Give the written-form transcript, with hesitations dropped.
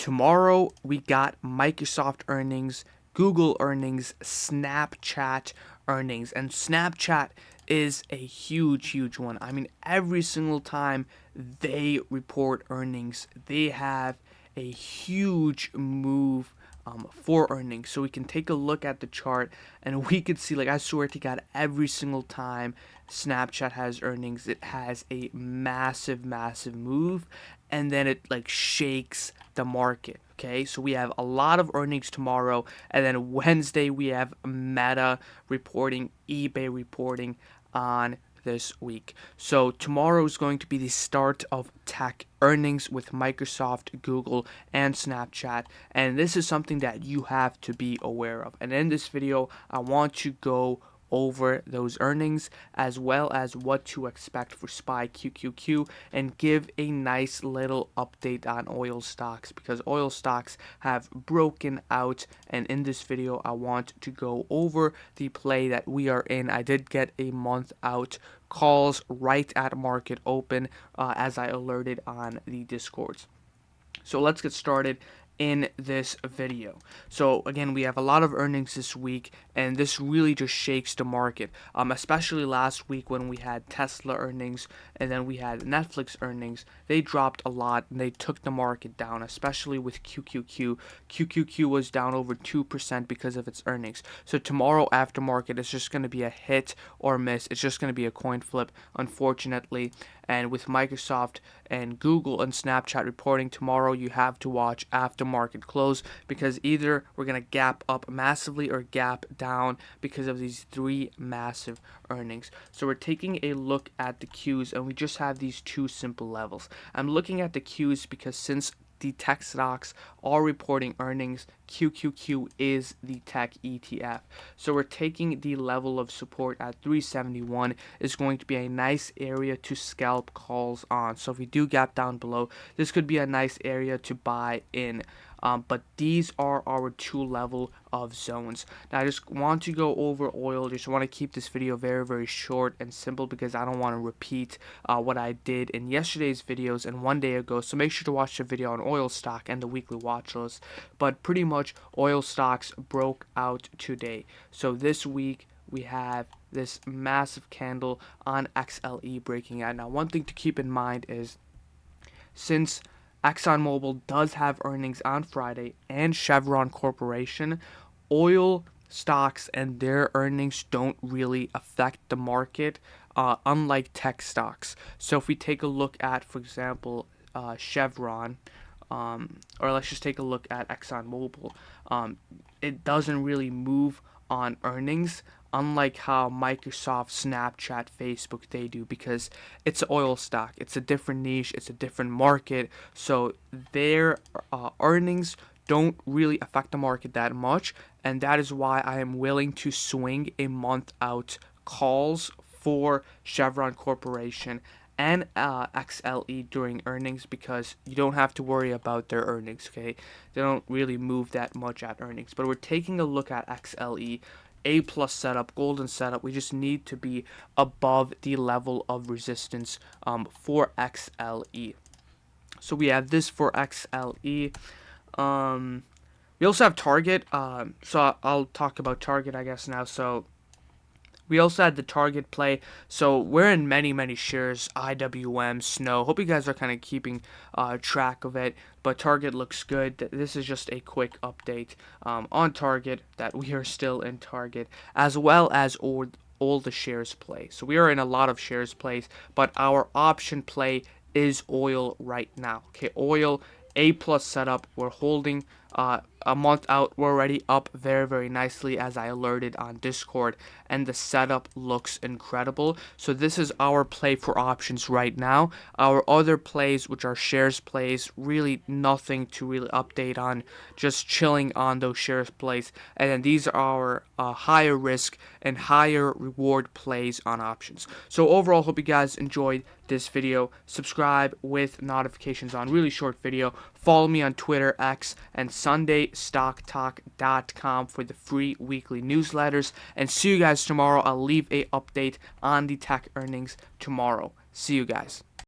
tomorrow we got Microsoft earnings, Google earnings, Snapchat earnings, and Snapchat is a huge one. I mean, every single time they report earnings, they have a huge move for earnings. So we can take a look at the chart and we could see, like, I swear to God, every single time Snapchat has earnings, it has a massive move, and then it like shakes the market. Okay, so we have a lot of earnings tomorrow, and then Wednesday we have Meta reporting, eBay reporting on this week. So tomorrow is going to be the start of tech earnings with Microsoft, Google, and Snapchat, and this is something that you have to be aware of. And in this video, I want to go over those earnings as well as what to expect for SPY QQQ and give a nice little update on oil stocks, because oil stocks have broken out, and in this video I want to go over the play that we are in. I did get a month out calls right at market open as I alerted on the Discords. So let's get started in this video. So again, we have a lot of earnings this week, and this really just shakes the market, especially last week when we had Tesla earnings and then we had Netflix earnings. They dropped a lot and they took the market down, especially with QQQ. QQQ was down over 2% because of its earnings. So tomorrow after market is just going to be a hit or miss. It's just going to be a coin flip, unfortunately. And with Microsoft and Google and Snapchat reporting tomorrow, you have to watch after market close, because either we're going to gap up massively or gap down because of these three massive earnings. So we're taking a look at the Qs, and we just have these two simple levels. I'm looking at the Qs because since the tech stocks are reporting earnings, QQQ is the tech ETF. So we're taking the level of support at 371 is going to be a nice area to scalp calls on. So if we do gap down below, this could be a nice area to buy in. But these are our two level of zones. Now I just want to go over oil. Just want to keep this video very short and simple, because I don't want to repeat what I did in yesterday's videos and one day ago. So make sure to watch the video on oil stock and the weekly watch list. But pretty much oil stocks broke out today. So this week we have this massive candle on XLE breaking out. Now one thing to keep in mind is, since ExxonMobil does have earnings on Friday and Chevron Corporation, oil stocks and their earnings don't really affect the market, unlike tech stocks. So if we take a look at, for example, Chevron, or let's just take a look at ExxonMobil, it doesn't really move on earnings, unlike how Microsoft, Snapchat, Facebook, they do, because it's an oil stock. It's a different niche. It's a different market. So their earnings don't really affect the market that much, and that is why I am willing to swing a month out calls for Chevron Corporation and XLE during earnings, because you don't have to worry about their earnings. Okay, they don't really move that much at earnings. But we're taking a look at XLE. A+ setup, golden setup. We just need to be above the level of resistance for XLE. So we have this for XLE. We also have Target. So I'll talk about Target, I guess, now. So we also had the Target play. So we're in many shares, IWM, Snow. Hope you guys are kind of keeping track of it. But Target looks good. This is just a quick update on Target, that we are still in Target, as well as all the shares play. So we are in a lot of shares plays, but our option play is oil right now. Okay, oil, A+ setup. We're holding a month out. We're already up very nicely, as I alerted on Discord, and the setup looks incredible. So this is our play for options right now. Our other plays, which are shares plays, really nothing to really update on, just chilling on those shares plays. And then these are our higher risk and higher reward plays on options. So overall, hope you guys enjoyed this video. Subscribe with notifications on. Really short video. Follow me on Twitter, X, and SundayStockTalk.com for the free weekly newsletters. And see you guys tomorrow. I'll leave a update on the tech earnings tomorrow. See you guys.